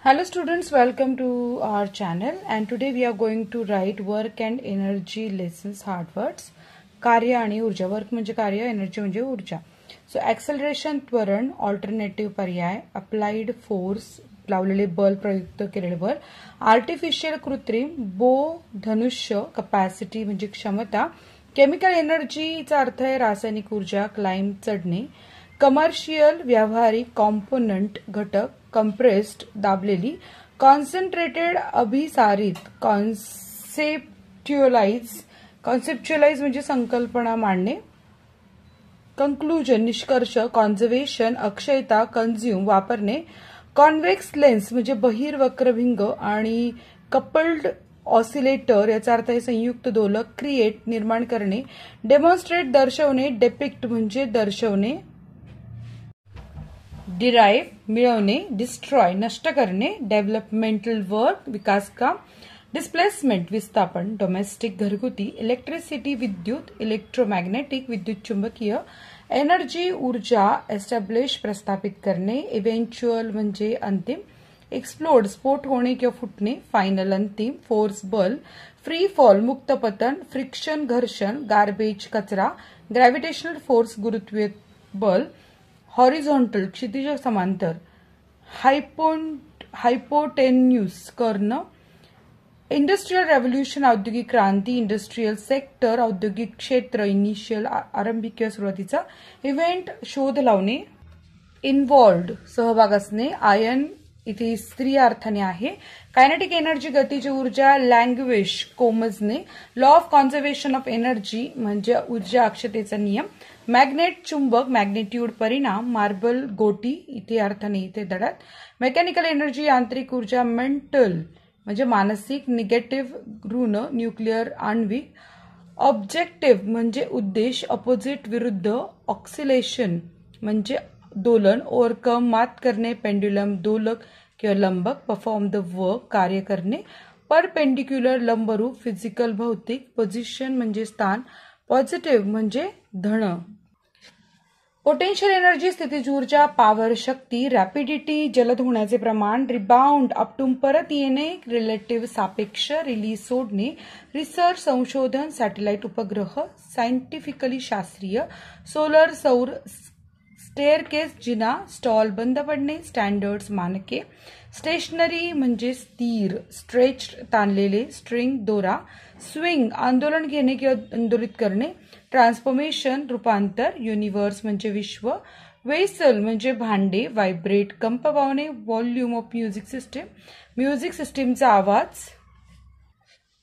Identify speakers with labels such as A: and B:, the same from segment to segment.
A: Hello students, welcome to our channel and today we are going to write work and energy lessons hard words. कार्य आणि ऊर्जा. Work म्हणजे कार्य, energy म्हणजे ऊर्जा. सो एक्सेलरेशन त्वरण, ऑल्टरनेटिव्ह पर्याय, अप्लाइड फोर्स लावलेले बल, प्रयुक्त केलेले बल, आर्टिफिशियल कृत्रिम, बो धनुष्य, कपॅसिटी म्हणजे क्षमता, केमिकल एनर्जीचा अर्थ आहे रासायनिक ऊर्जा, क्लाइंब चढणे, कमर्शियल व्यावहारिक, कॉम्पोनंट घटक, कंप्रेस्ड दाबलेली, कॉन्सन्ट्रेटेड अभिसारित, कॉन्सेप्च्युअलाइज म्हणजे संकल्पना मांडणे, कंक्लुजन निष्कर्ष, कॉन्झर्वेशन अक्षयता, कंझ्युम वापरणे, कॉन्व्हेक्स लेन्स म्हणजे बहिर्वक्रभिंग आणि कपल्ड ऑसिलेटर याचा अर्थ आहे संयुक्त दोलक, क्रिएट निर्माण करणे, डेमॉन्स्ट्रेट दर्शवणे, डेपिक्ट म्हणजे दर्शवणे, डिराइव्ह मिळवणे, डिस्ट्रॉय नष्ट करणे, डेव्हलपमेंटल वर्क विकास काम, डिस्प्लेसमेंट विस्थापन, डोमेस्टिक घरगुती, इलेक्ट्रिसिटी विद्युत, इलेक्ट्रोमॅग्नेटिक विद्युत चुंबकीय, एनर्जी ऊर्जा, एस्टॅब्लिश प्रस्थापित करणे, इव्हेंच्युअल म्हणजे अंतिम, एक्सप्लोड स्फोट होणे किंवा फुटणे, फायनल अंतिम, फोर्स बल, फ्री फॉल मुक्त पतन, फ्रिक्शन घर्षण, गार्बेज कचरा, ग्रॅव्हिटेशनल फोर्स गुरुत्वीय बल, हॉरिझॉन्टल क्षितिज समांतर, हायपोटेन्यूस कर्ण, इंडस्ट्रियल रेव्होल्यूशन औद्योगिक क्रांती, इंडस्ट्रियल सेक्टर औद्योगिक क्षेत्र, इनिशियल आरंभिक किंवा सुरुवातीचा, इव्हेंट शोध लावणे, इन्व्हॉल्व्ड सहभाग असणे, आयन इथे स्त्री अर्थाने आहे, कायनेटिक एनर्जी गतीची ऊर्जा, लँग्वेज कोमजणे, law of conservation of energy म्हणजे ऊर्जा अक्षतेचा नियम, मॅग्नेट चुंबक, मॅग्नेट्यूड परिणाम, मार्बल गोटी इथे अर्थाने इथे दडात, मेकॅनिकल एनर्जी यांत्रिक ऊर्जा, मेंटल म्हणजे मानसिक, निगेटिव्ह ऋण, न्यूक्लिअर आण्विक, ऑब्जेक्टिव्ह म्हणजे उद्देश, अपोजिट विरुद्ध, ऑक्सिलेशन म्हणजे दोलन, ओव्हरकम मात करणे, पेंड्युलम दोलक किंवा लंबक, परफॉर्म द वर्क कार्य करणे, परपेंडिक्युलर लंबरूप, फिजिकल भौतिक, पोझिशन म्हणजे स्थान, पॉझिटिव्ह म्हणजे धन, पोटेन्शियल एनर्जी स्थितीज ऊर्जा, पॉवर शक्ती, रॅपिडिटी जलद होण्याचे प्रमाण, रिबाउंड आपटून परत येणे, रिलेटिव्ह सापेक्ष, रिलीज सोडणे, रिसर्च संशोधन, सॅटेलाइट उपग्रह, सायंटिफिकली शास्त्रीय, सोलर सौर, स्टेअरकेस जिना, स्टॉल बंद पडणे, स्टँडर्ड्स मानके, स्टेशनरी म्हणजे स्थिर, स्ट्रेच्ड ताणलेले, स्ट्रिंग दोरा, स्विंग आंदोलन घेणे किंवा आंदोलित करणे, ट्रान्सफॉर्मेशन रूपांतर, युनिव्हर्स म्हणजे विश्व, वेसल म्हणजे भांडे, व्हायब्रेट कंप पावणे, व्हॉल्यूम ऑफ म्युझिक सिस्टीमचा आवाज.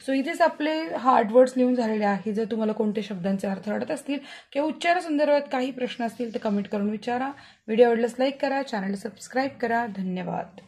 A: सो इथेच आपले हार्ड वर्ड्स लिहून झालेले आहे. जर तुम्हाला कोणत्या शब्दांचे अर्थ आवडत असतील किंवा उच्चारासंदर्भात काही प्रश्न असतील तर कमेंट करून विचारा. व्हिडिओ आवडल्यास लाईक करा, चॅनलला सबस्क्राईब करा. धन्यवाद.